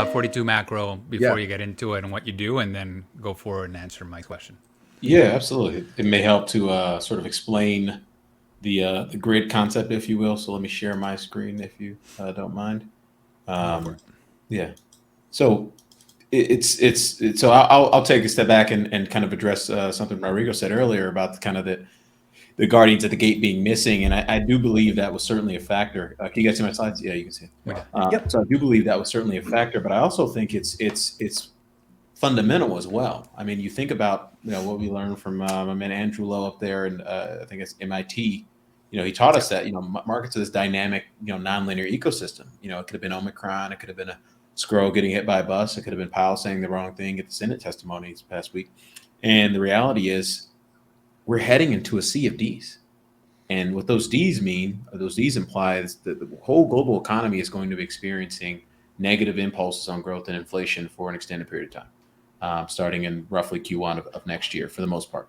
42 macro Yeah. before you get into it and what you do, and then go forward and answer my question. Yeah, absolutely. It may help to sort of explain the grid concept, if you will. So let me share my screen if you don't mind. Go for Um, it. yeah. So it's so I'll take a step back and kind of address something Rodrigo said earlier about kind of the Guardians at the gate being missing, and I do believe that was certainly a factor. Can you guys see my slides? Yeah, you can see. We did. Yep. So I do believe that was certainly a factor, but I also think it's fundamental as well. I mean, you think about what we learned from my man Andrew Lowe up there, and I think it's MIT. He taught us that markets are this dynamic, nonlinear ecosystem. It could have been Omicron, it could have been a squirrel getting hit by a bus, it could have been Powell saying the wrong thing at the Senate testimony this past week. And the reality is, we're heading into a sea of D's. And what those D's mean, or those D's implies that the whole global economy is going to be experiencing negative impulses on growth and inflation for an extended period of time, starting in roughly Q1 of next year for the most part.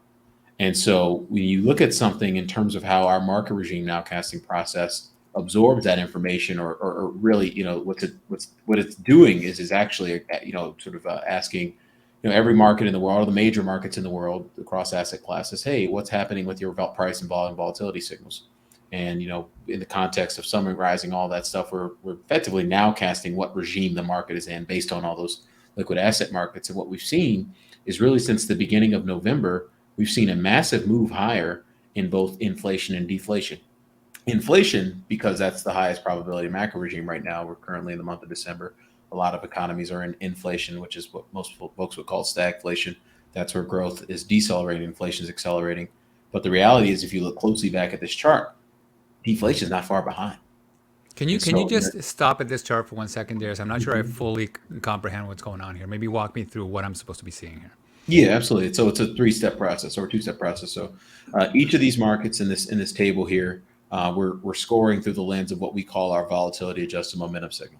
And so when you look at something in terms of how our market regime nowcasting process absorbs that information, or really, what it's doing is actually, sort of asking, every market in the world, all the major markets in the world across asset classes, hey, what's happening with your price and volume volatility signals? And in the context of summer rising, all that stuff, we're effectively nowcasting what regime the market is in based on all those liquid asset markets. And what we've seen is really since the beginning of November, we've seen a massive move higher in both inflation and deflation. Inflation, because that's the highest probability macro regime right now. We're currently in the month of December. A lot of economies are in inflation, which is what most folks would call stagflation. That's where growth is decelerating, inflation is accelerating. But the reality is, if you look closely back at this chart, deflation is not far behind. Can you And can you so, just stop at this chart for 1 second, Darius? I'm not sure I fully comprehend what's going on here. Maybe walk me through what I'm supposed to be seeing here. yeah, absolutely. So it's a three-step process or a two-step process. So each of these markets in this table here, we're scoring through the lens of what we call our volatility adjusted momentum signal.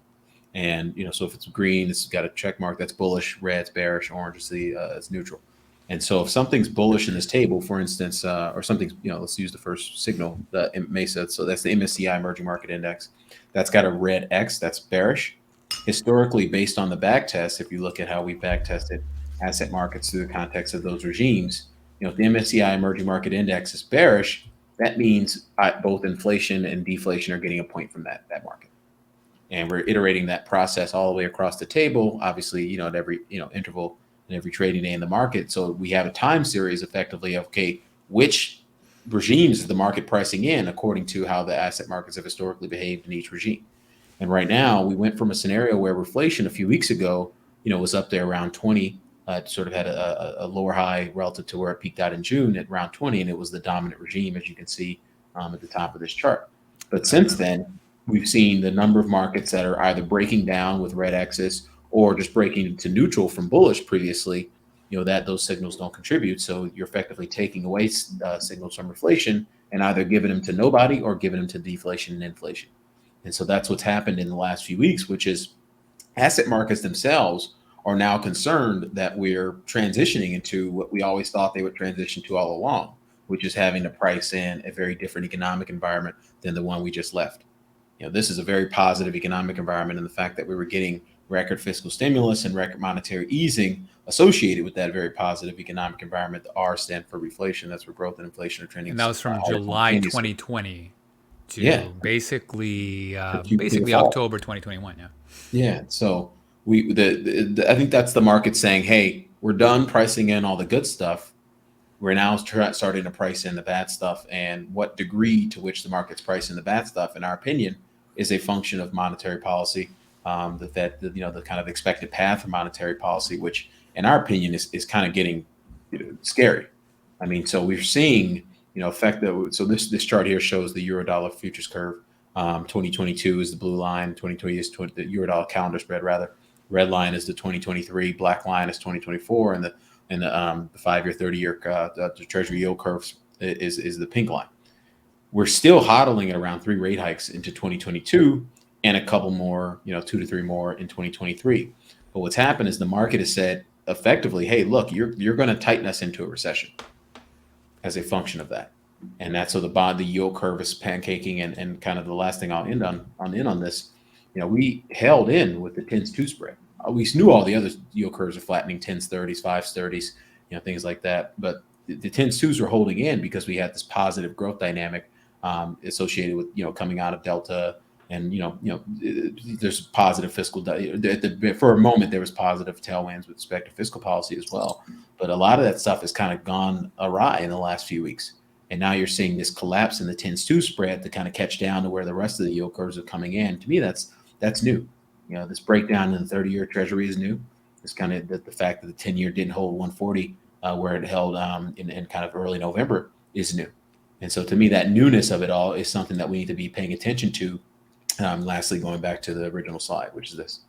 And so if it's green, it's got a check mark that's bullish. Red's bearish. Orange is it's neutral. And so if something's bullish in this table, for instance, or something's, let's use the first signal, the MESA. So that's the MSCI Emerging Market Index. That's got a red X. That's bearish. Historically, based on the back test, if you look at how we back tested asset markets through the context of those regimes, if the MSCI Emerging Market Index is bearish, that means both inflation and deflation are getting a point from that market. And we're iterating that process all the way across the table, obviously, at every, interval and every trading day in the market. So we have a time series effectively of, okay, which regimes is the market pricing in according to how the asset markets have historically behaved in each regime. And right now we went from a scenario where reflation a few weeks ago, was up there around 20, sort of had a lower high relative to where it peaked out in June at around 20. And it was the dominant regime, as you can see at the top of this chart. But since then, we've seen the number of markets that are either breaking down with red X's or just breaking to neutral from bullish previously, that those signals don't contribute. So you're effectively taking away signals from inflation and either giving them to nobody or giving them to deflation and inflation. And so that's what's happened in the last few weeks, which is asset markets themselves are now concerned that we're transitioning into what we always thought they would transition to all along, which is having to price in a very different economic environment than the one we just left. This is a very positive economic environment, and the fact that we were getting record fiscal stimulus and record monetary easing associated with that very positive economic environment. The R stand for reflation. That's where growth and inflation are trending. And that was from July 2020 to yeah, basically the fall. October 2021. Yeah. Yeah. So I think that's the market saying, hey, we're done pricing in all the good stuff. We're now starting to price in the bad stuff, and what degree to which the market's pricing the bad stuff, in our opinion, is a function of monetary policy. The kind of expected path for monetary policy, which, in our opinion, is kind of getting scary. I mean, so we're seeing So this chart here shows the euro dollar futures curve. 2022 is the blue line. 2020 is the euro dollar calendar spread rather. Red line is the 2023. Black line is 2024, and the 5-year, 30-year the Treasury yield curves is the pink line. We're still hodling at around 3 rate hikes into 2022 and a couple more, 2 to 3 more in 2023. But what's happened is the market has said effectively, hey, look, you're going to tighten us into a recession as a function of that. And that's so the yield curve is pancaking, and kind of the last thing I'll end on this, we held in with the 10s 2 spread. we knew all the other yield curves are flattening, 10s, 30s, 5s, 30s, things like that. But the 10s, 2s were holding in because we had this positive growth dynamic associated with, coming out of Delta. And, there's positive fiscal, for a moment, there was positive tailwinds with respect to fiscal policy as well. But a lot of that stuff has kind of gone awry in the last few weeks. And now you're seeing this collapse in the 10s 2 spread to kind of catch down to where the rest of the yield curves are coming in. To me, that's new. This breakdown in the 30-year Treasury is new. It's kind of the fact that the 10-year didn't hold 140 where it held in kind of early November is new. And so to me, that newness of it all is something that we need to be paying attention to. Lastly, going back to the original slide, which is this.